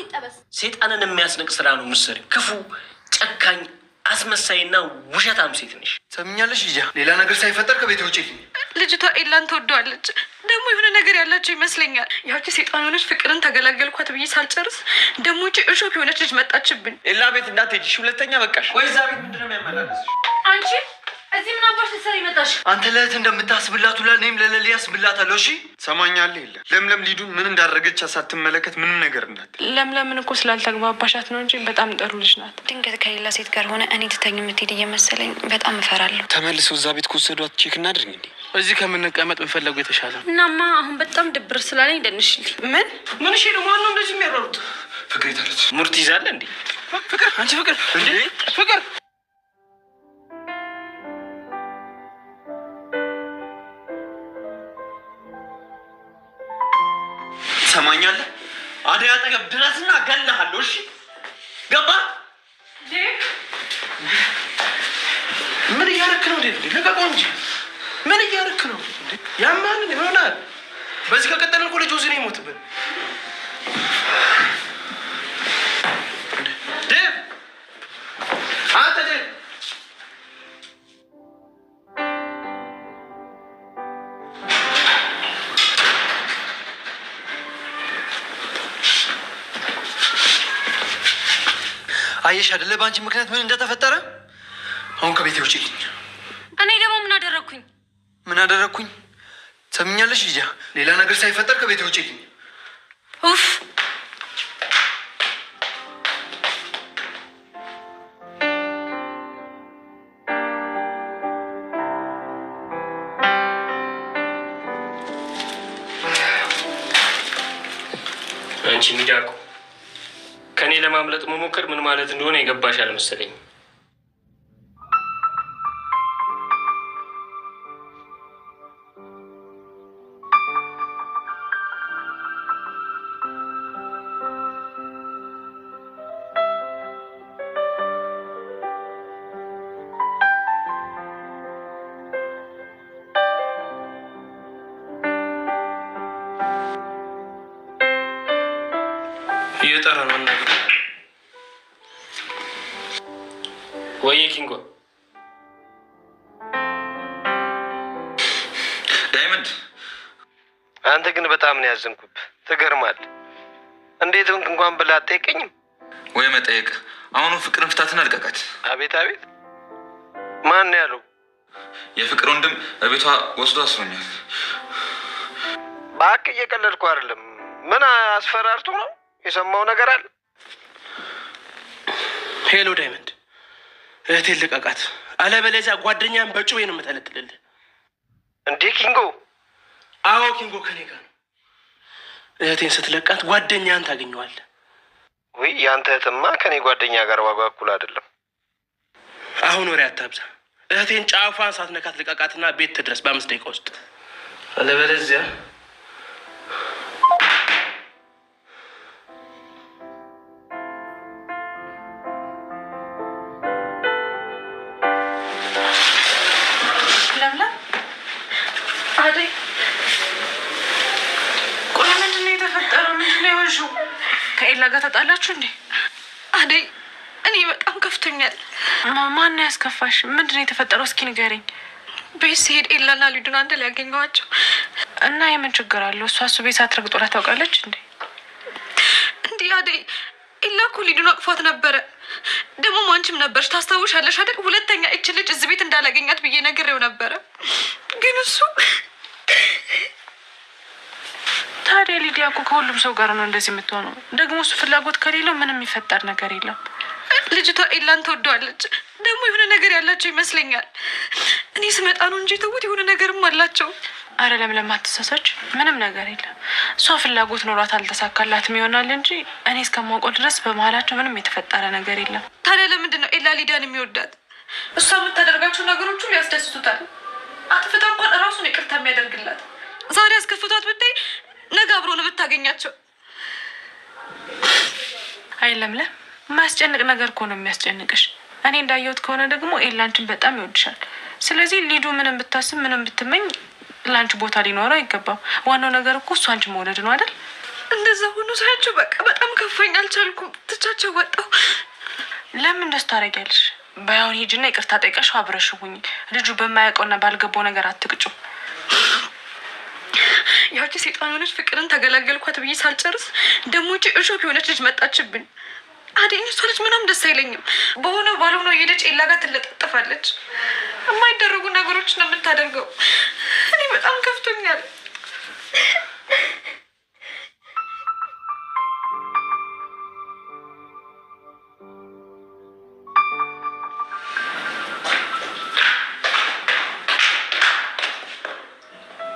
ይጠበስ። ሴጣንን የሚያስንቅ ስራ ነው ምሰሪ። ክፉ ጨካኝ አስመሳይና ውሸታም ሴት ነሽ። ሰምኛለሽ? ልጅ ሌላ ነገር ሳይፈጠር ከቤት ውጭ። ልጅቷ ኤላን ትወደዋለች። ደግሞ የሆነ ነገር ያላቸው ይመስለኛል። ያቺ ሴጣን ሆነች ፍቅርን ተገላገልኳት ብዬ ሳልጨርስ ደግሞ እሾክ የሆነች ልጅ መጣችብን። ኤላ ቤት እንዳትሄጂሽ ሁለተኛ በቃሽ። ወይ እዛ ቤት ምንድነው የሚያመላለስሽ? አንቺ እዚህ ምን አባሽ ልትሰሪ መጣሽ? አንተ ለእህት እንደምታስብላት ሁላ እኔም ለሌሊ አስብላታለሁ። እሺ ሰማኛለህ? የለ ለምለም ሊዱን ምን እንዳደረገች ሳትመለከት ምንም ነገር እንዳትል። ለምለምን እኮ ስላልተግባባሻት ነው እንጂ በጣም ጥሩ ልጅ ናት። ድንገት ከሌላ ሴት ጋር ሆነ እኔ ትተኝ የምትሄድ እየመሰለኝ በጣም እፈራለሁ። ተመልሰው እዛ ቤት ከወሰዷት ቼክ እናድርግ እንዴ? እዚህ ከምንቀመጥ ብንፈለጉ የተሻለ። እናማ አሁን በጣም ድብር ስላለኝ ደንሽልኝ። ምን እሺ ነው ማነው እንደዚህ የሚያሯሩት? ፍቅር ይታለች። ሙርት ይዛለ እንዴ? ፍቅር አንቺ ፍቅር እንዴ? ፍቅር ሰማኛለህ? አደይ አጠገብ ድረስና እገልሃለሁ። እሺ ገባ? ምን እያደረክ ነው? ልቀቀው እንጂ ምን እያደረክ ነው? ያማን ይሆናል። በዚህ ከቀጠልን እኮ ልጅ ውዝኔ ይሞትብን። ዴቭ አንተ ዴቭ አየሽ አይደለ በአንቺ ምክንያት ምን እንደተፈጠረ። አሁን ከቤቴ ውጪ። እኔ ደግሞ ምን አደረኩኝ? ምን አደረኩኝ? ሰምኛለሽ? ልጅ ሌላ ነገር ሳይፈጠር ከቤቴ ውጪ። ኡፍ አንቺ ሚዳቁ ከኔ ለማምለጥ መሞከር ምን ማለት እንደሆነ የገባሽ አልመሰለኝ። እየጠራ ነው እና ወይ ኪንጎ ዳይመንድ፣ አንተ ግን በጣም ነው ያዘንኩብህ። ትገርማለህ። እንዴት እንኳን ብላ አትጠይቀኝም ወይ? መጠየቅ አሁኑ ፍቅርን ፍታትን አልቀቃት። አቤት አቤት። ማን ነው ያለው? የፍቅር ወንድም በቤቷ ወስዶ አስሮኛል። እባክህ እየቀለድኩ አይደለም። ምን አስፈራርቶ ነው? የሰማው ነገር አለ? ሄሎ ዳይመንድ፣ እህቴን ልቀቃት፣ አለበለዚያ ጓደኛን በጩቤ ነው የምጠለጥልልህ። እንዴ ኪንጎ? አዎ ኪንጎ ከኔ ጋር ነው። እህቴን ስትለቃት ጓደኛን ታገኘዋለህ። ወይ ያንተ እህትማ ከኔ ጓደኛ ጋር ዋጋ እኩል አይደለም። አሁን ወሬ አታብዛ። እህቴን ጫፏን ሳትነካት ልቀቃትና ቤት ትድረስ በ5 ደቂቃ ውስጥ። አለበለዚያ አደይ፣ ቆይ ምንድን ነው የተፈጠረው? ምንድን ነው የሆንሽው? ከኤላ ጋር ተጣላችሁ እንዴ? አደይ፣ እኔ በጣም ከፍቶኛል። ማን ያስከፋሽ? ምንድን ነው የተፈጠረው? እስኪ ንገሪኝ። ቤት ስሄድ ኤላና ሊዱን አንድ ላይ ያገኘኋቸው እና የምን ችግር አለው? እሱ ቤት ሳትረግጦላት ታውቃለች እንዴ? እንዲህ አደይ፣ ኤላ እኮ ሊዱን አቅፏት ነበረ። ደግሞ አንቺም ነበርሽ፣ ታስታውሻለሽ አይደል? ሁለተኛ እች ልጅ እዚህ ቤት እንዳላገኛት ብዬ ነግሬው ነበረ። ግን እሱ ታዲያ ሊዲያ እኮ ከሁሉም ሰው ጋር ነው እንደዚህ የምትሆነው። ደግሞ እሱ ፍላጎት ከሌለው ምንም የሚፈጠር ነገር የለም። ልጅቷ ኤላን ትወደዋለች። ደግሞ የሆነ ነገር ያላቸው ይመስለኛል። እኔ ስመጣ ነው እንጂ ተውት፣ የሆነ ነገርም አላቸው። አረ ለምለም አትሳሳች፣ ምንም ነገር የለም። እሷ ፍላጎት ኖሯት አልተሳካላትም ይሆናል እንጂ እኔ እስከማውቀው ድረስ በመሀላቸው ምንም የተፈጠረ ነገር የለም። ታዲያ ለምንድን ነው ኤላ ሊዳን የሚወዳት? እሷ የምታደርጋቸው ነገሮች ሁሉ ያስደስቱታል። አጥፍታ እንኳን እራሱን ይቅርታ የሚያደርግላት። ዛሬ አስከፍቷት ብታይ ነገ አብሮ ነው ብታገኛቸው። አይ ለምለም፣ የማያስጨንቅ ነገር እኮ ነው የሚያስጨንቅሽ። እኔ እንዳየሁት ከሆነ ደግሞ ኤላንችን በጣም ይወድሻል። ስለዚህ ሊዱ ምንም ብታስብ ምንም ብትመኝ ለአንቺ ቦታ ሊኖረው አይገባም። ዋናው ነገር እኮ እሱ አንቺ መውደድ ነው አይደል? እንደዛ ሆኖ ሳያቸው በቃ በጣም ከፋኝ። አልቻልኩም። ትቻቸው ወጣሁ። ለምን እንደሱ ታደርጊያለሽ? ባይሆን ሂጂና ይቅርታ ጠይቀሽ አብረሽ ሁኚ። ልጁ በማያውቀውና ባልገባው ነገር አትቅጩ። ያቺ ሴጣን የሆነች ፍቅርን ተገላገልኳት ብዬ ሳልጨርስ ደግሞ እቺ እሾክ የሆነች ልጅ መጣችብኝ። አዴን እሷ ልጅ ምናምን ደስ አይለኝም። በሆነ ባልሆነው የሄደች ኤላ ጋር ትለጣጠፋለች። የማይደረጉ ነገሮች ነው የምታደርገው። እኔ በጣም ከፍቶኛል።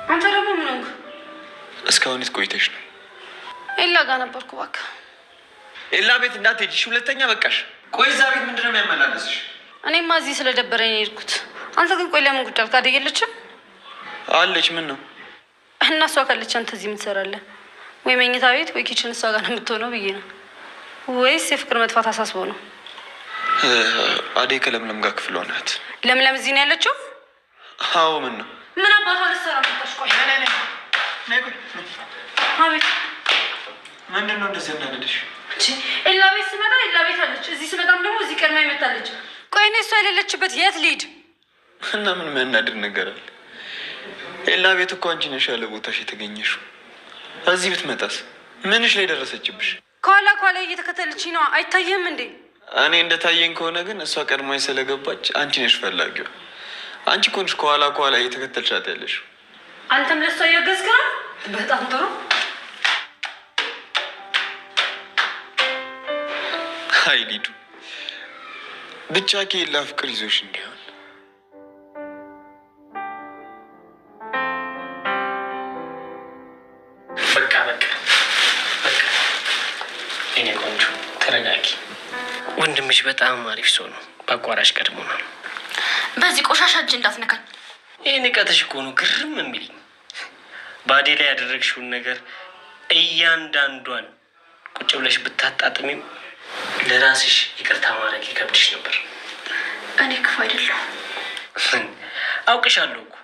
አንተ ደግሞ ምን ሆንክ? እስካሁን የት ቆይተሽ ነው? ኤላ ጋር ነበርኩ። እባክህ ኤላ ቤት እንዳትሄጂ ሁለተኛ። በቃሽ። ቆይ እዛ ቤት ምንድን ነው የሚያመላለስሽ? እኔማ እዚህ ስለደበረኝ ሄድኩት። አንተ ግን ቆይ ለምን ጉዳይ አልካደ? የለችም አለች። ምን ነው? እና እሷ ካለች አንተ እዚህ ምን ትሰራለህ? ወይ መኝታ ቤት ወይ ኪችን እሷ ጋር ነው የምትሆነው ብዬ ነው። ወይስ የፍቅር መጥፋት አሳስበው ነው? አደይ ከለምለም ጋር ክፍሏ ናት። ለምለም እዚህ ነው ያለችው? አዎ። ምን ነው? ምን አባቷ ልትሰራ መጣች? ቆይ አቤት። ምንድን ነው እንደዚህ ያናደደሽ? ኤላ ቤት ስመጣ ኤላ ቤት አለች፣ እዚህ ስመጣም ደግሞ እዚህ ቀድማ ይመጣለች። ቆይ እኔ እሷ የሌለችበት የት ልሂድ? እና ምን የሚያናድድ ነገር አለ? ኤላ ቤት እኮ አንቺ ነሽ ያለ ቦታሽ የተገኘሽው። እዚህ ብትመጣስ ምንሽ ላይ ደረሰችብሽ? ከኋላ ከኋላ እየተከተለችኝ ነው። አይታየህም እንዴ? እኔ እንደታየኝ ከሆነ ግን እሷ ቀድማኝ ስለገባች አንቺ ነሽ ፈላጊዋ። አንቺ እኮ ነሽ ከኋላ ከኋላ እየተከተልሻት ያለሽው። አንተም ለእሷ እያገዝክ ነው። በጣም ጥሩ። አይ ሊዱ፣ ብቻ ከኤላ ፍቅር ይዞሽ እንዲሆን። በቃ እኔ ቆንጆ ተረጋጊ። ወንድምሽ በጣም አሪፍ ሰው ነው። በአቋራጭ ቀድሞናል። በዚህ ቆሻሻ እጅ እንዳትነካኝ። ይህ ንቀትሽ እኮ ነው ግርም የሚልኝ። ባዴ ላይ ያደረግሽውን ነገር እያንዳንዷን ቁጭ ብለሽ ብታጣጥሚም ለራስሽ ይቅርታ ማድረግ ይከብድሽ ነበር። እኔ ክፉ አይደለሁ። አውቅሻለሁ እኮ።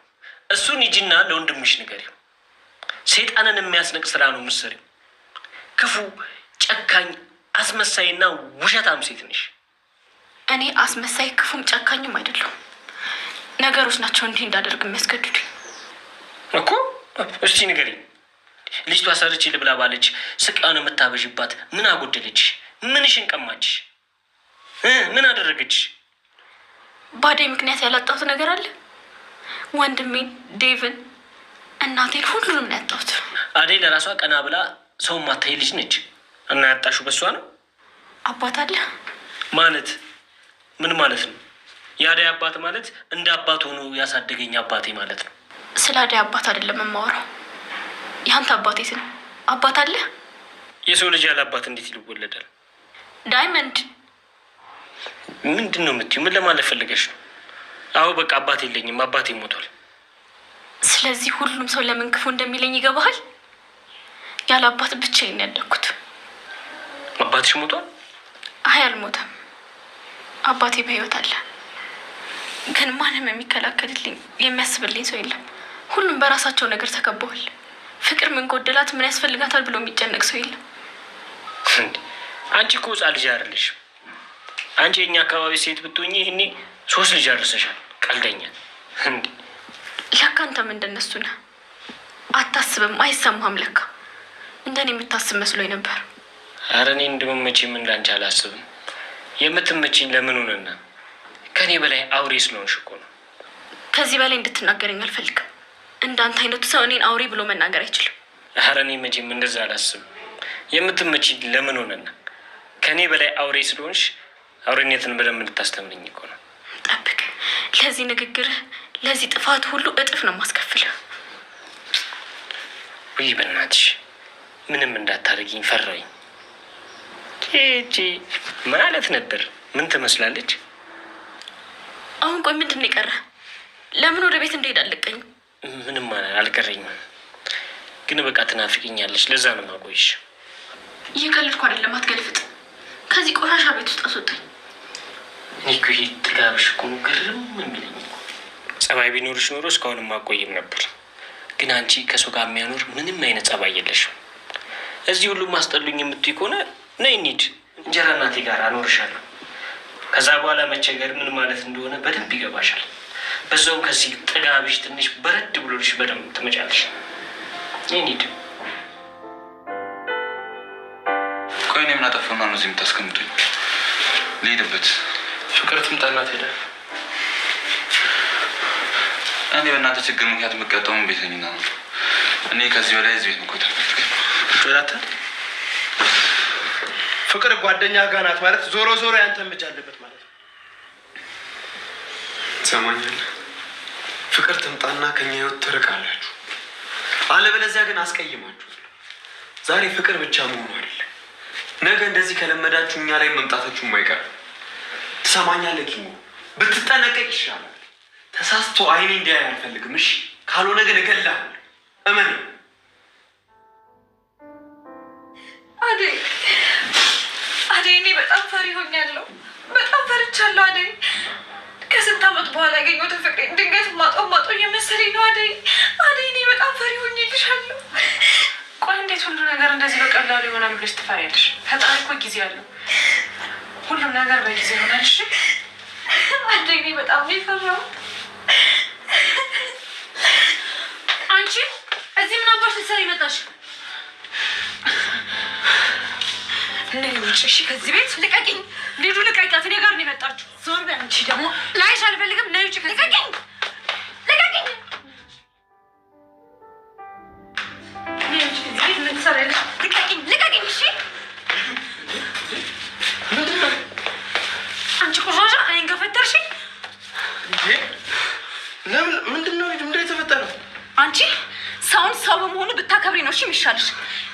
እሱን ሂጂና ለወንድምሽ ንገሪው። ሰይጣንን የሚያስነቅ ስራ ነው የምትሰሪው። ክፉ፣ ጨካኝ፣ አስመሳይና ውሸታም ሴት ነሽ። እኔ አስመሳይ፣ ክፉም ጨካኝም አይደለሁም። ነገሮች ናቸው እንዲህ እንዳደርግ የሚያስገድዱኝ እኮ። እስቲ ንገሪኝ። ልጅቷ ሰርቼ ልብላ ባለች ስቃዩን የምታበዥባት ምን አጎደለች? ምንሽን ቀማች? ምን አደረገች? ባዴ ምክንያት ያላጣሁት ነገር አለ? ወንድሜን፣ ዴቭን፣ እናቴን ሁሉንም ነው ያጣሁት። አደይ ለራሷ ቀና ብላ ሰው ማታይ ልጅ ነች እና ያጣሹ በሷ ነው። አባት አለ ማለት ምን ማለት ነው? የአደይ አባት ማለት እንደ አባት ሆኖ ያሳደገኝ አባቴ ማለት ነው። ስለ አደይ አባት አይደለም የማወራው። ያንተ አባት የት ነው? አባት አለ? የሰው ልጅ ያለ አባት እንዴት ይወለዳል? ዳይመንድ ምንድን ነው የምትይው? ምን ለማለት ፈልገሽ ነው? አዎ በቃ አባት የለኝም፣ አባቴ ሞቷል። ስለዚህ ሁሉም ሰው ለምን ክፉ እንደሚለኝ ይገባሃል? ያለ አባት ብቻዬን ያደግኩት። አባትሽ ሞቷል? አይ አልሞተም። አባቴ በህይወት አለ። ግን ማንም የሚከላከልልኝ የሚያስብልኝ ሰው የለም። ሁሉም በራሳቸው ነገር ተከበዋል። ፍቅር ምን ጎደላት፣ ምን ያስፈልጋታል ብሎ የሚጨነቅ ሰው የለም። አንቺ እኮ ህፃን ልጅ አይደለሽ። አንቺ የኛ አካባቢ ሴት ብትሆኚ ይህኔ 3 ልጅ አድርሰሻል። ቀልደኛ እንዴ! ለካ አንተም እንደነሱ ነህ። አታስብም፣ አይሰማም። ለካ እንደኔ የምታስብ መስሎኝ ነበር። ኧረ እኔ እንደምመጪም እንዳንቺ አላስብም። የምትመጪኝ ለምን ሆነና ከኔ በላይ አውሬ ስለሆንሽ እኮ ነው። ከዚህ በላይ እንድትናገረኝ አልፈልግም። እንዳንተ አይነቱ ሰው እኔን አውሬ ብሎ መናገር አይችልም። ኧረ እኔ መቼም እንደዛ አላስብም። የምትመጪኝ ለምን ሆነና ከኔ በላይ አውሬ ስለሆንሽ አውሬነትን በደንብ እንድታስተምርኝ እኮ ነው። ጠብቅ። ለዚህ ንግግርህ፣ ለዚህ ጥፋት ሁሉ እጥፍ ነው የማስከፍልህ። ውይ በእናትሽ ምንም እንዳታደርጊኝ ፈራኝ። ቺ ማለት ነበር። ምን ትመስላለች? አሁን ቆይ ምንድን ነው የቀረህ? ለምን ወደ ቤት እንደሄድ አለቀኝ? ምንም አልቀረኝም፣ ግን በቃ ትናፍቅኛለች። ለዛ ነው ማቆይሽ። እየቀለድኩ አይደለም፣ አትገልፍጥ። ከዚህ ቆሻሻ ቤት ውስጥ አስወጣኝ። እኔ እኮ ይሄ ጥጋብሽ እኮ ነው ግርም የሚለኝ። ጸባይ ቢኖርሽ ኖሮ እስካሁንም ማቆይም ነበር፣ ግን አንቺ ከሰው ጋር የሚያኖር ምንም አይነት ጸባይ የለሽም። እዚህ ሁሉም ማስጠሉኝ የምትይ ከሆነ ነይ እንሂድ፣ እንጀራ እናቴ ጋር አኖርሻለሁ። ከዛ በኋላ መቸገር ምን ማለት እንደሆነ በደንብ ይገባሻል። በዛውም ከዚህ ጥጋብሽ ትንሽ በረድ ብሎልሽ በደንብ ትመጫለሽ። ነይ እንሂድ። ቆይ እኔ ምን አጠፋና ነው እዚህ የምታስቀምጡኝ? ልሄድበት። ፍቅር ትምጣና ትሄደ። እኔ በእናንተ ችግር ምክንያት የምቀጣውን ቤተኝና ነው። እኔ ከዚህ በላይ እዚህ ቤት መቆጠር ፈልግም። ጮላተ ፍቅር ጓደኛ ጋር ናት ማለት ዞሮ ዞሮ ያንተን ብቻ አለበት ማለት ነው። ትሰማኛለህ? ፍቅር ትምጣና ከኛ ህይወት ትርቃላችሁ። አለበለዚያ ግን አስቀይማችሁ። ዛሬ ፍቅር ብቻ መሆኑ አይደለም፣ ነገ እንደዚህ ከለመዳችሁ እኛ ላይ መምጣታችሁ የማይቀር። ትሰማኛለህ ኪሞ? ብትጠነቀቅ ይሻላል። ተሳስቶ አይኔ እንዲያይ አልፈልግም። እሺ? ካልሆነ ግን እገልሃለሁ። እመን። አደይ እኔ በጣም ፈሪ ሆኛለሁ። በጣም ፈርቻለሁ አደይ። ከስንት ዓመት በኋላ ያገኘሁትን ፍቅሬን ድንገት ማጦ እየመሰለኝ ነው አደይ። እኔ በጣም ፈሪ ሆኜልሻለሁ። ቆይ እንዴት ሁሉ ነገር እንደዚህ በቀላሉ ይሆናል ብለሽ ትፈሪያለሽ? ፈጣሪ እኮ ጊዜ አለው። ሁሉም ነገር በጊዜ ይሆናል። እሺ አደይ እኔ በጣም ነው የፈራሁት። አንቺ እዚህ ምን አባሽ ልትሰሪ መጣሽ? ነይ ውጭ። እሺ ከዚህ ቤት ልቀቂኝ። ልጁ ልቀቂያት። እኔ ጋር ነው የመጣችሁ። ዞር በይ። አንቺ ደግሞ ላይሽ አልፈልግም። ነይ ውጭ። ልቀቂኝ፣ ልቀቂኝ። ነይ ውጭ። ከዚህ ቤት ምን ትሰሪያለሽ? ልቀቂኝ፣ ልቀቂኝ። እሺ አንቺ ቆሻሻ እኔን ገፈተርሽኝ። ለምን? ምንድን ነው የተፈጠረው? አንቺ ሰውን ሰው በመሆኑ ብታከብሪ ነው እሺ የሚሻልሽ።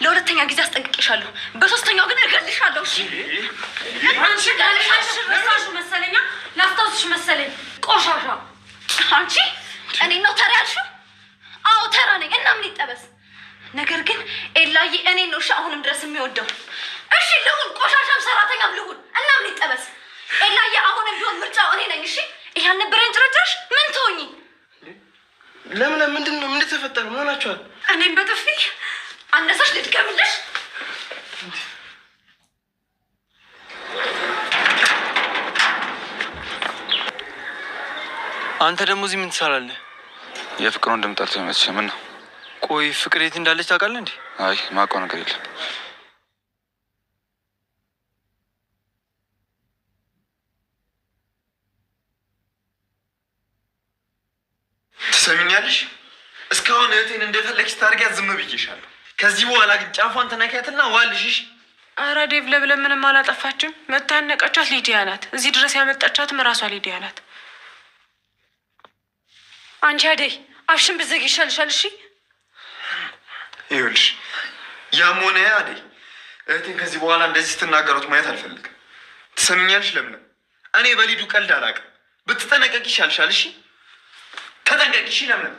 ለሁለተኛ ጊዜ አስጠንቅቄሻለሁ። በሶስተኛው ግን እገልሻለሁ። እሺ አንቺ ጋልሻሽ ረሳሹ መሰለኛ። ላስታውስሽ መሰለኝ ቆሻሻ። አንቺ እኔ ነው ተራ ያልሽው? አዎ ተራ ነኝ እና ምን ይጠበስ። ነገር ግን ኤላዬ እኔ ነው እሺ አሁንም ድረስ የሚወደው። እሺ ልሁን፣ ቆሻሻም ሰራተኛም ልሁን እና ምን ይጠበስ። ኤላዬ አሁንም ቢሆን ምርጫው እኔ ነኝ። እሺ ይሄ አልነበረኝ ጭራጭራሽ። ምን ትሆኚ? ለምን? ምንድን ነው? ምን ተፈጠረ? ምን ሆናችኋል? እኔም በጥፊ አነሳሽ። ልድገምልሽ? አንተ ደግሞ እዚህ ምን ትሰራለህ? የፍቅር ወንድም ጠርቶ ይመችሽ። ምን ነው? ቆይ ፍቅር የት እንዳለች ታውቃለህ እንዴ? አይ ማውቀው ነገር የለም። ትሰሚኛለሽ? እስካሁን እህቴን እንደፈለግሽ ታርጊያት ዝም ብዬሻለሁ። ከዚህ በኋላ ግን ጫፏን ተነካያትና ዋልሽሽ። ኧረ ዴቭ ለብለን ምንም አላጠፋችም። መታ ያነቀቻት ሊዲያ ናት። እዚህ ድረስ ያመጣቻትም እራሷ ሊዲያ ናት። አንቺ አደይ አፍሽን ብትዘጊ ይሻልሻል። እሺ ይኸውልሽ፣ ያም ሆነ ያ አደይ እህቴን ከዚህ በኋላ እንደዚህ ስትናገሩት ማየት አልፈልግም። ትሰሚኛለሽ? ለምን? እኔ በሊዱ ቀልድ አላውቅም። ብትጠነቀቂ ይሻልሻል። እሺ ተጠንቀቂ። እሺ ለምን?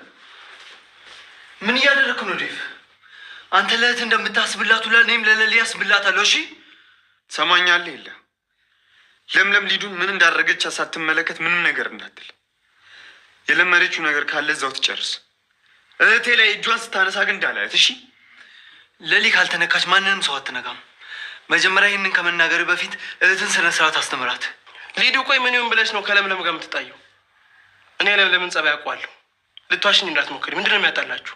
ምን እያደረግክ ነው ዴቭ? አንተ ለእህት እንደምታስብላት ሁላ እኔም ለሌሊ አስብላታለሁ። እሺ ሰማኛለህ? የለ ለምለም ሊዱን ምን እንዳደረገች ሳትመለከት ምንም ነገር እንዳትል። የለመደችው ነገር ካለ እዛው ትጨርስ። እህቴ ላይ እጇን ስታነሳ ግን እንዳላያት። እሺ ሌሊ ካልተነካች ማንንም ሰው አትነካም። መጀመሪያ ይህንን ከመናገር በፊት እህትን ስነ ስርዓት አስተምራት። ሊዱ ቆይ ምን ይሁን ብለሽ ነው ከለምለም ጋር የምትጣየው? እኔ ለምን ጸባይ አውቀዋለሁ። ልትዋሽኝ እንዳትሞክሪ። ምንድን ነው የሚያጣላችሁ?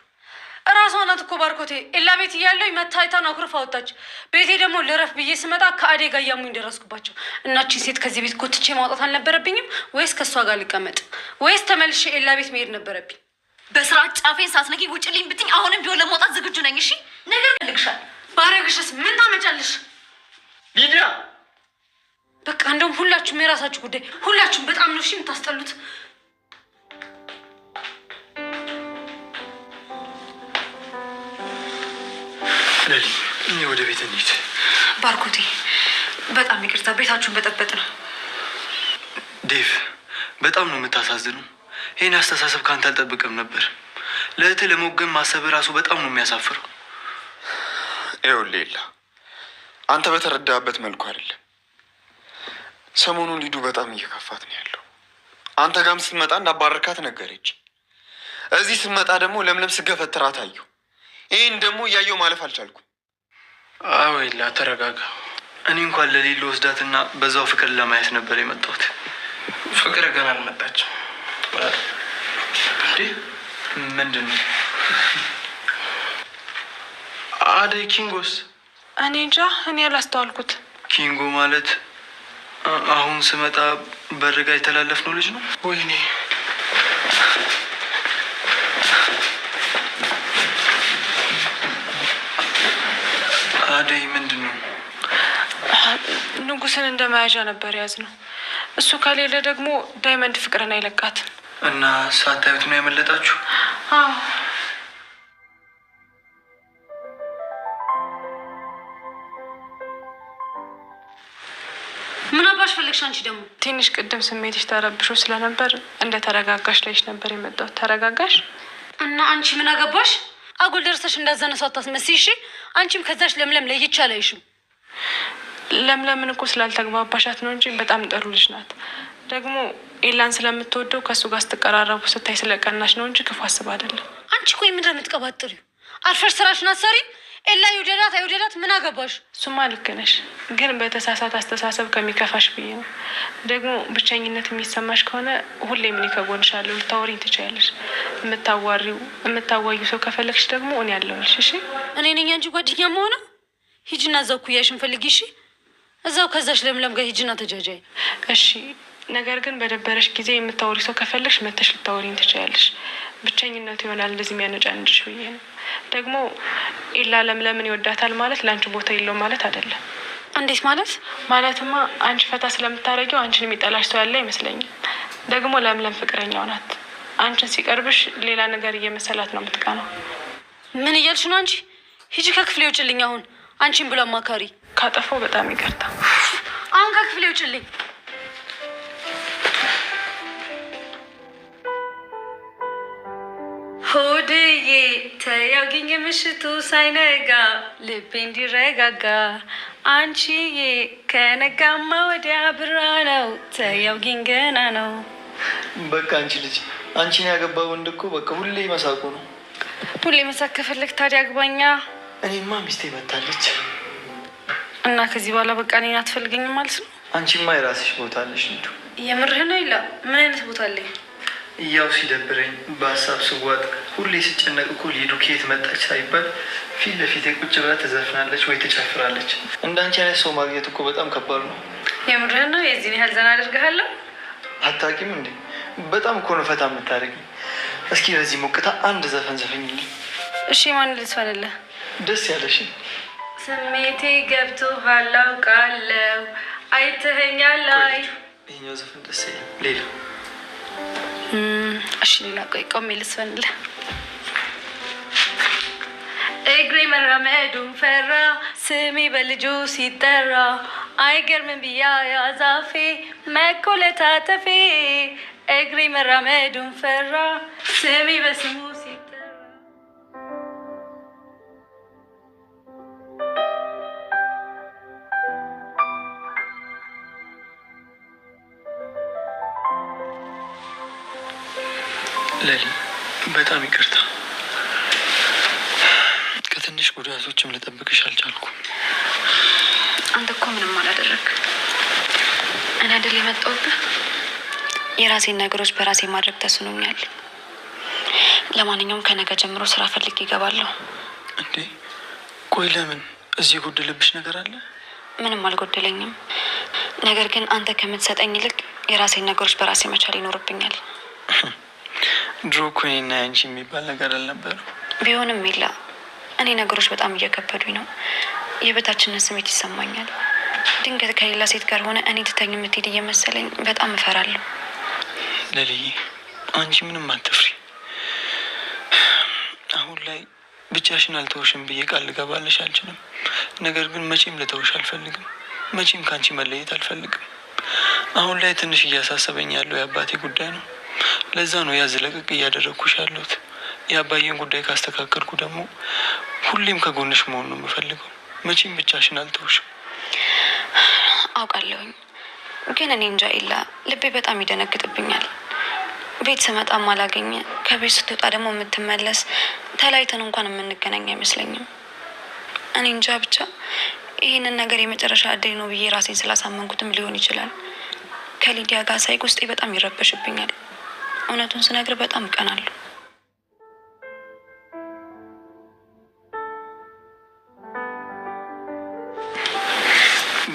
እራሷ ናት እኮ ባርኮቴ። ኤላ ቤት እያለሁ መታይታን አኩርፋ ወጣች። ቤቴ ደግሞ ልረፍ ብዬ ስመጣ ከአደይ ጋር እያሙኝ ደረስኩባቸው። እናችን ሴት ከዚህ ቤት ኮትቼ ማውጣት አልነበረብኝም ወይስ ከእሷ ጋር ልቀመጥ ወይስ ተመልሼ ኤላ ቤት መሄድ ነበረብኝ? በስርዓት ጫፌን ሳትነኪ ውጭልኝ ብትኝ አሁንም ቢሆን ለመውጣት ዝግጁ ነኝ። እሺ ነገር ፈልግሻል። ባረግሽስ ምን ታመጫለሽ? ሊዲያ በቃ እንደውም ሁላችሁም የራሳችሁ ጉዳይ። ሁላችሁም በጣም ነው እሺ የምታስጠሉት። ሌሊ እኔ ወደ ቤት እንሂድ። ባርኮቴ በጣም ይቅርታ ቤታችሁን በጠበጥ ነው። ዴቭ በጣም ነው የምታሳዝነው። ይህን አስተሳሰብ ከአንተ አልጠብቅም ነበር። ለእህትህ ለመወገን ማሰብ ራሱ በጣም ነው የሚያሳፍረው። ይኸውልህ ኤላ፣ አንተ በተረዳህበት መልኩ አይደለም። ሰሞኑን ሊዱ በጣም እየከፋት ነው ያለው። አንተ ጋርም ስትመጣ እንዳባረካት ነገረች። እዚህ ስትመጣ ደግሞ ለምለም ስገፈትራት አየሁ። ይህን ደግሞ እያየሁ ማለፍ አልቻልኩም። አወይላ ተረጋጋ። እኔ እንኳን ለሌሎ ወስዳትና በዛው ፍቅር ለማየት ነበር የመጣሁት። ፍቅር ገና አልመጣችም። እንዴ ምንድን ነው? አደይ ኪንጎስ? እኔ እንጃ፣ እኔ ያላስተዋልኩት። ኪንጎ ማለት አሁን ስመጣ በርጋ የተላለፍነው ልጅ ነው? ወይኔ አደይ ምንድን ነው? ንጉስን እንደ መያዣ ነበር ያዝነው። እሱ ከሌለ ደግሞ ዳይመንድ ፍቅርን አይለቃትም። እና ሳታዩት ነው ያመለጣችሁ? አዎ። ምን አባሽ ፈለግሽ አንቺ ደግሞ? ትንሽ ቅድም ስሜትሽ ተረብሾ ስለነበር እንደ ተረጋጋሽ ላይሽ ነበር የመጣሁት። ተረጋጋሽ? እና አንቺ ምን አገባሽ? አጉል ደርሰሽ እንዳዘነሳው አታስመስይ እሺ። አንቺም ከዛሽ ለምለም ለይቼ አላይሽም። ለምለምን እኮ ስላልተግባባሻት ነው እንጂ በጣም ጥሩ ልጅ ናት። ደግሞ ኤላን ስለምትወደው ከእሱ ጋር ስትቀራረቡ ስታይ ስለቀናሽ ነው እንጂ ክፉ አስብ አይደለም። አንቺ ቆይ ምንድን ነው የምትቀባጥሪው? አርፈሽ ስራሽን አትሰሪ። ኤላ ይውደዳት አይውደዳት ምን አገባሽ? እሱማ ልክ ነሽ፣ ግን በተሳሳት አስተሳሰብ ከሚከፋሽ ብዬ ነው። ደግሞ ብቸኝነት የሚሰማሽ ከሆነ ሁሌም እኔ ከጎንሻለሁ፣ ልታወሪኝ ትችያለሽ። የምታዋዩ ሰው ከፈለግሽ ደግሞ እኔ ያለሁልሽ። እሺ እኔ ነኝ አንቺ ጓደኛ መሆነ። ሂጂና እዛው ኩያሽን ፈልጊ። እሺ እዛው ከዛሽ ለምለም ጋር ሂጂና ተጃጃይ። እሺ ነገር ግን በደበረሽ ጊዜ የምታወሪ ሰው ከፈለግሽ መተሽ ልታወሪኝ ትችያለሽ። ብቸኝነቱ ይሆናል እንደዚህ የሚያነጫንጭሽ ብዬ ነው። ደግሞ ኤላ ለምለምን ይወዳታል ማለት ለአንቺ ቦታ የለውም ማለት አይደለም። እንዴት ማለት? ማለትማ አንቺ ፈታ ስለምታደርጊው አንቺን የሚጠላሽ ሰው ያለ አይመስለኝም። ደግሞ ለምለም ፍቅረኛው ናት። አንቺን ሲቀርብሽ ሌላ ነገር እየመሰላት ነው የምትቀናው። ምን እያልሽ ነው አንቺ? ሂጂ ከክፍሌ ውጭልኝ አሁን። አንቺን ብሎ አማካሪ ካጠፋው በጣም ይቅርታ። አሁን ከክፍሌ ውጭልኝ። ሆድዬ ተያውጊኝ ምሽቱ ሳይነጋ ልቤ እንዲረጋጋ አንቺዬ ከነጋማ ወዲያ ብራ ነው ተያውጊኝ ገና ነው። በቃ አንቺ ልጅ አንቺን ያገባ ወንድ እኮ በቃ ሁሌ መሳቁ ነው። ሁሌ መሳቅ ከፈለግ ታዲያ አግባኛ። እኔማ ሚስቴ መታለች እና ከዚህ በኋላ በቃ እኔን አትፈልገኝም ማለት ነው? አንቺማ የራስሽ ቦታ አለሽ። እንዱ የምርህ ነው? ይላ ምን አይነት ቦታ አለኝ? ያው ሲደብረኝ በሀሳብ ስዋጥ ሁሌ ስጨነቅ እኮ ሊዱ ከየት መጣች ሳይባል ፊት ለፊት ቁጭ ብላ ትዘፍናለች ወይ ትጨፍራለች። እንዳንቺ አይነት ሰው ማግኘት እኮ በጣም ከባድ ነው። የምርህ ነው? የዚህን ያህል ዘና አደርግሃለሁ? አታውቂም እንዴ? በጣም እኮ ነው ፈታ የምታደርጊ። እስኪ በዚህ ሞቅታ አንድ ዘፈን ዘፈኝልኝ። እሺ ማን ልትፈልልህ? ደስ ያለሽ። ስሜቴ ገብቶሃል አውቃለሁ አይተኸኛል ላይ ይኸኛው ዘፈን ደስ ይላል። ሌላ እሺ ሌላ ቆይ ቆሜ ልስፈንልህ። እግሬ መራመዱን ፈራ ስሜ በልጁ ሲጠራ አይገርምም ብያ ያዛፌ መኮለታተፌ እግሬ መራመዱን ፈራ ስሜ በስሙ ሲጠራ። ለሊ በጣም ይቅርታ። ከትንሽ ጉዳቶችም ልጠብቅሽ አልቻልኩም። አንተ እኮ ምንም አላደረግ። እኔ አይደል የመጣሁብህ? የራሴን ነገሮች በራሴ ማድረግ ተስኖኛል። ለማንኛውም ከነገ ጀምሮ ስራ ፈልግ ይገባለሁ። እንዴ ቆይ ለምን? እዚህ የጎደለብሽ ነገር አለ? ምንም አልጎደለኝም። ነገር ግን አንተ ከምትሰጠኝ ይልቅ የራሴን ነገሮች በራሴ መቻል ይኖርብኛል። ድሮ እኮ እኔና አንቺ የሚባል ነገር አልነበረም። ቢሆንም ሚላ እኔ ነገሮች በጣም እየከበዱኝ ነው። የበታችነት ስሜት ይሰማኛል። ድንገት ከሌላ ሴት ጋር ሆነ እኔ ትተኝ የምትሄድ እየመሰለኝ በጣም እፈራለሁ። ለልዬ አንቺ ምንም አትፍሪ። አሁን ላይ ብቻሽን አልተውሽም ብዬ ቃል ልገባልሽ አልችልም። ነገር ግን መቼም ልተውሽ አልፈልግም። መቼም ከአንቺ መለየት አልፈልግም። አሁን ላይ ትንሽ እያሳሰበኝ ያለው የአባቴ ጉዳይ ነው። ለዛ ነው ያዝ ለቀቅ እያደረግኩሽ ያለሁት። የአባዬን ጉዳይ ካስተካከልኩ ደግሞ ሁሌም ከጎንሽ መሆን ነው የምፈልገው። መቼም ብቻሽን አልተውሽም። አውቃለሁኝ፣ ግን እኔ እንጃ ኢላ ልቤ በጣም ይደነግጥብኛል። ቤት ስመጣም አላገኘ፣ ከቤት ስትወጣ ደግሞ የምትመለስ፣ ተለያይተን እንኳን የምንገናኝ አይመስለኝም። እኔ እንጃ ብቻ ይህንን ነገር የመጨረሻ እድል ነው ብዬ ራሴን ስላሳመንኩትም ሊሆን ይችላል። ከሊዲያ ጋር ሳይቅ ውስጤ በጣም ይረበሽብኛል። እውነቱን ስነግር በጣም እቀናለሁ።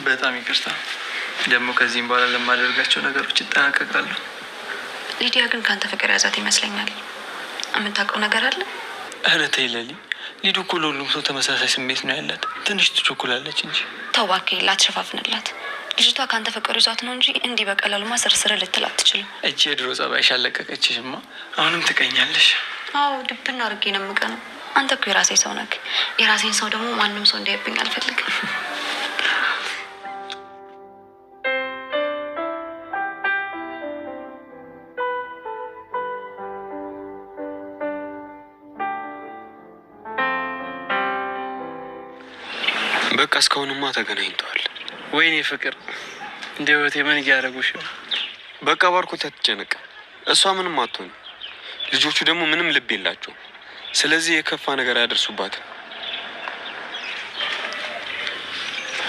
በጣም ይቅርታ። ደግሞ ከዚህም በኋላ ለማደርጋቸው ነገሮች እጠናቀቃለሁ። ሊዲያ ግን ከአንተ ፍቅር ያዛት ይመስለኛል። የምታውቀው ነገር አለ? ኧረ ተይ ለሊ፣ ሊዱ እኮ ለሁሉም ሰው ተመሳሳይ ስሜት ነው ያላት። ትንሽ ትቾኩላለች እንጂ። ተው እባክህ፣ ላትሸፋፍንላት። ልጅቷ ከአንተ ፍቅር ይዟት ነው እንጂ እንዲህ በቀላሉማ ስርስር ልትል አትችልም። እቺ የድሮ ጸባይሽ አለቀቀችሽማ። አሁንም ትቀኛለሽ። አዎ ድብና አድርጌ ነው የምቀነው። አንተ እኮ የራሴ ሰው ነህ። የራሴን ሰው ደግሞ ማንም ሰው እንዳይብኝ አልፈልግም። በቃ እስካሁንማ ተገናኝተዋል። ወይኔ ፍቅር፣ እንደ ህይወቴ ምን እያደረጉሽ ነው? በቃ ባርኮት አትጨነቅ። እሷ ምንም አትሆንም። ልጆቹ ደግሞ ምንም ልብ የላቸውም። ስለዚህ የከፋ ነገር አያደርሱባትም።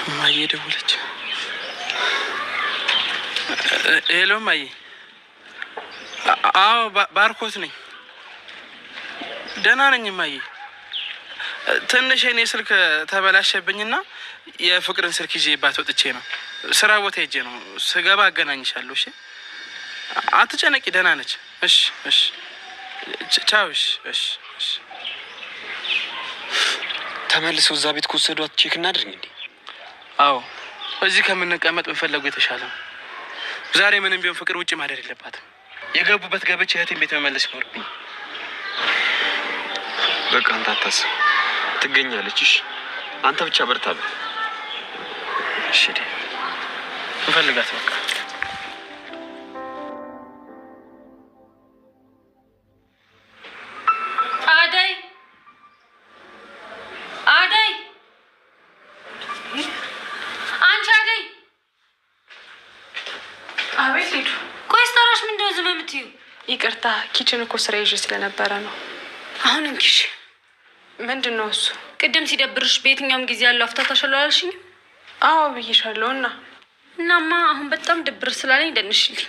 እማዬ ደወለች። ሄሎ እማዬ። አዎ ባርኮት ነኝ። ደህና ነኝ እማዬ። ትንሽ የኔ ስልክ ተበላሸብኝና የፍቅርን ስልክ ይዤባት ወጥቼ ነው። ስራ ቦታ ሄጄ ነው። ስገባ አገናኝሻለሁ። እሺ አትጨነቂ፣ ደህና ነች። እሺ እሺ፣ ቻው። እሺ እሺ እሺ። ተመልሰው እዛ ቤት ከወሰዷት ቼክ እናድርግ እንዴ? አዎ፣ እዚህ ከምንቀመጥ ብንፈለጉ የተሻለ ነው። ዛሬ ምንም ቢሆን ፍቅር ውጭ ማደር የለባትም። የገቡበት ገብቼ እህቴን ቤት መመለስ ይኖርብኝ። በቃ አንተ አታስብ፣ ትገኛለች። እሺ አንተ ብቻ በርታ። እሺ እንፈልጋት በቃ። አደይ አደይ፣ አንቺ አደይ። አቤት ሊዱ። ቆይ ስጠራሽ ምንድን ነው ዝም የምትይው? ይቅርታ፣ ኪችን እኮ ስራ ይዤ ስለነበረ ነው። አሁን እንኪሽ። ምንድን ነው እሱ? ቅድም ሲደብርሽ በየትኛውም ጊዜ ያለው አፍታታሻለሁ አላልሽኝም? አዎ ብዬሻለሁ። እናማ አሁን በጣም ድብር ስላለኝ ደንሽልኝ።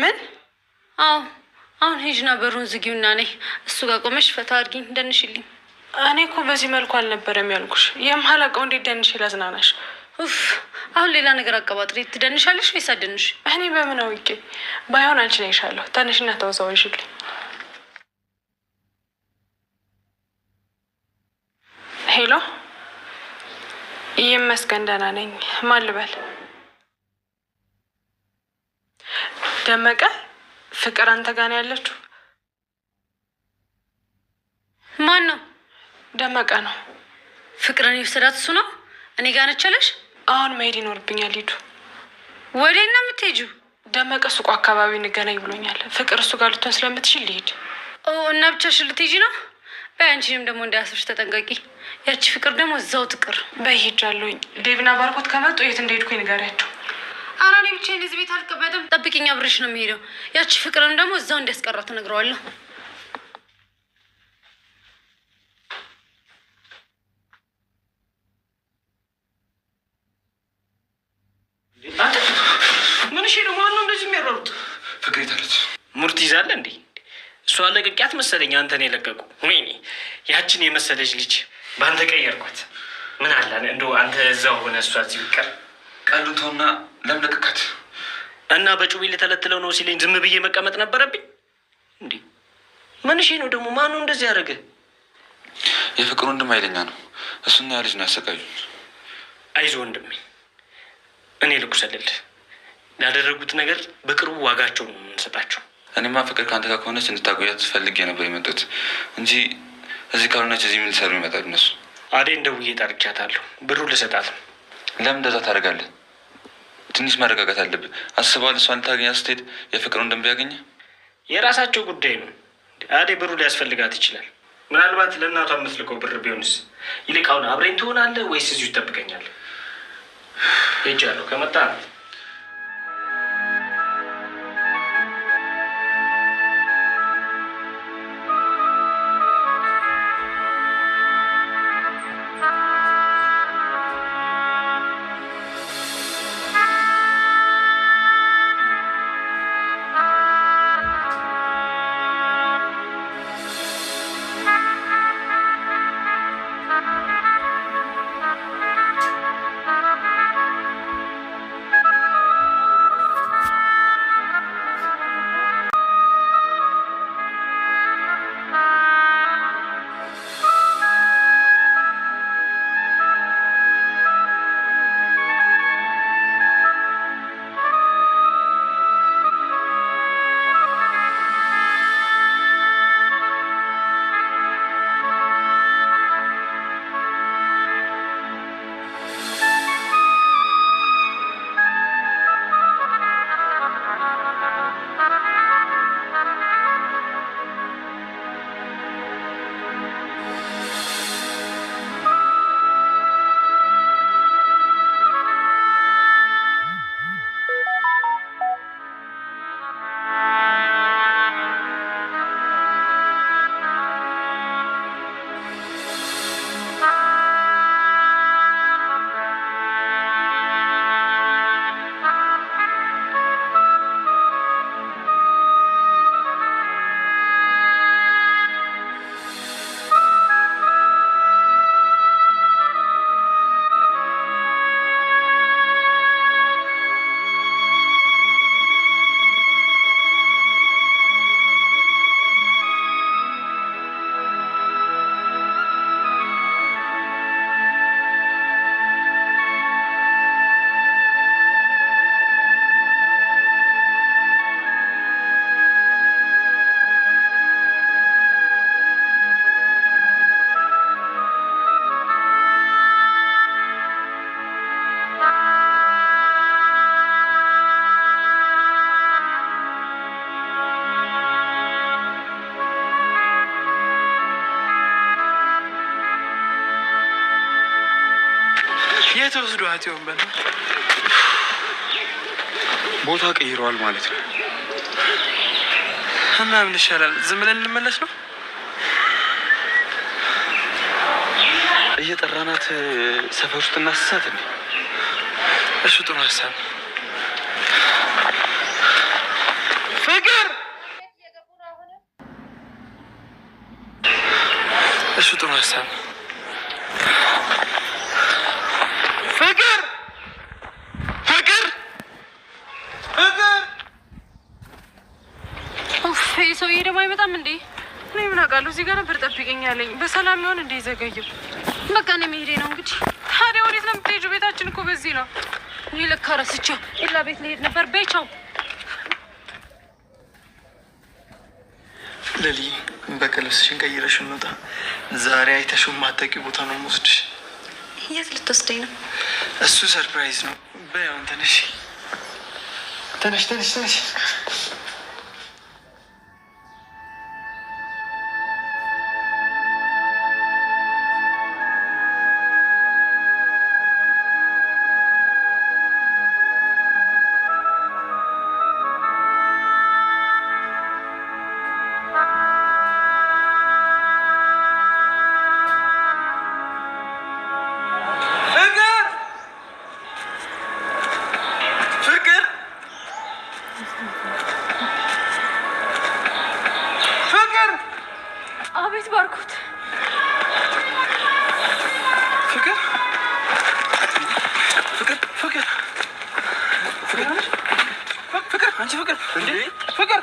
ምን? አዎ አሁን ሂጂና በሩን ዝጊውና ነይ። እሱ ጋር ቆመሽ ፈታ አድርጊኝ፣ ደንሽልኝ። እኔ እኮ በዚህ መልኩ አልነበረም ያልኩሽ። የማላውቀው እንዴት ደንሽ ላዝናናሽ? ኡፍ፣ አሁን ሌላ ነገር አቀባጥሪ። ትደንሻለሽ ወይስ አደንሽ? እኔ በምን አውቄ? ባይሆን አንቺ ነኝ ይሻለሁ። ተነሽና ተወዛወዥልኝ። ሄሎ፣ ይመስገን ደህና ነኝ። ማን ልበል? ደመቀ። ፍቅር አንተ ጋር ነው ያለችው? ማን ነው? ደመቀ ነው። ፍቅርን የወሰዳት እሱ ነው? እኔ ጋር ነች አለሽ? አሁን መሄድ ይኖርብኛል። ሂዱ። ወዴት ነው የምትሄጂው? ደመቀ ሱቁ አካባቢ እንገናኝ ብሎኛል። ፍቅር እሱ ጋር ልትሆን ስለምትችል ልሂድ። እና ብቻሽን ልትሄጂ ነው? በይ አንቺንም ደግሞ እንዳያስብሽ ተጠንቀቂ። ያቺ ፍቅር ደግሞ እዛው ትቅር። በይ ሂጃለሁኝ። ዴቭና ባርኮት ከመጡ የት እንደሄድኩኝ ንገሪያቸው። ኧረ እኔ ብቻዬን እዚህ ቤት አልቀበልም። ጠብቂኝ፣ አብሬሽ ነው የሚሄደው። ያቺ ፍቅርም ደግሞ እዛው እንዲያስቀራት እነግረዋለሁ። ምን እሺ ነው? ማነው እንደዚህ የሚያሯሩጥ? ፍቅር የታለች? ሙርት ይዛለ እንዴ? እሷ ለቅቄያት መሰለኝ አንተን የለቀቁ። ወይኔ ያችን የመሰለች ልጅ በአንተ ቀየርኳት። ምን አለ እንደው አንተ እዛው ሆነ እሷ እዚህ ይቀር። ቀሉን ተውና ለምን ለቀቃት? እና በጩቤ ልተለትለው ነው ሲለኝ ዝም ብዬ መቀመጥ ነበረብኝ እንዴ? ምን እሺ ነው ደግሞ? ማነው እንደዚህ ያደረገ? የፍቅር ወንድም ኃይለኛ ነው። እሱና ያ ልጅ ነው ያሰቃዩት። አይዞህ ወንድሜ፣ እኔ ልኩሰልል። ላደረጉት ነገር በቅርቡ ዋጋቸው ነው የምንሰጣቸው። እኔማ ፍቅር ከአንተ ጋር ከሆነች እንድታቆያት ፈልጌ ነበር የመጡት እንጂ እዚህ ካልሆነች እዚህ ምን ሊሰሩ ይመጣሉ እነሱ? አዴን ደውዬ ጠርቻታለሁ። ብሩ ልሰጣት ነው። ለምን እንደዛ ታደርጋለህ? ትንሽ ማረጋጋት አለብህ። አስበዋል። እሷን ልታገኛት ስትሄድ የፍቅር ወንድም ቢያገኘ የራሳቸው ጉዳይ ነው። አዴ ብሩ ሊያስፈልጋት ይችላል። ምናልባት ለእናቷ የምትልከው ብር ቢሆንስ? ይልቅ አሁን አብረኝ ትሆናለህ ወይስ እዚሁ ይጠብቀኛል? ሄጃለሁ። ከመጣ ነው የት ወስዷት ይሆን? ቦታ ቀይረዋል ማለት ነው። እና ምን ይሻላል? ዝም ብለን እንመለስ ነው? እየጠራናት ሰፈር ውስጥ እናስሳት እንዴ? እሱ ጥሩ ሀሳብ። ፍቅር! እሱ ጥሩ ሀሳብ። ፍቅር! ፍቅር! ፍቅር! ይህ ሰውዬ ደግሞ አይመጣም እንዴ? እኔ ምን አውቃለሁ? እዚህ ጋር ነበር ጠብቀኝ ያለኝ። በሰላም ይሆን እንዴ ዘገየው? በቃ እኔ መሄዴ ነው እንግዲህ። ታዲያ ወዴት ነው የምትሄጂው? ቤታችን እኮ በዚህ ነው። እኔ ለካ ረስቼው ኤላ ቤት ልሄድ ነበር። በይቻው ለሊ፣ በቃ ልብስሽን ቀይረሽ እንውጣ። ዛሬ አይተሽው የማታውቂው ቦታ ነው የምወስድሽ። የት ልትወስደኝ ነው? እሱ ሰርፕራይዝ ነው። በይ አሁን ተነሽ፣ ተነሽ፣ ተነሽ፣ ተነሽ። አቤት ባርኮት። ፍቅር ፍቅር ፍቅር ፍቅር ፍቅር አንቺ ፍቅር እንዴ ፍቅር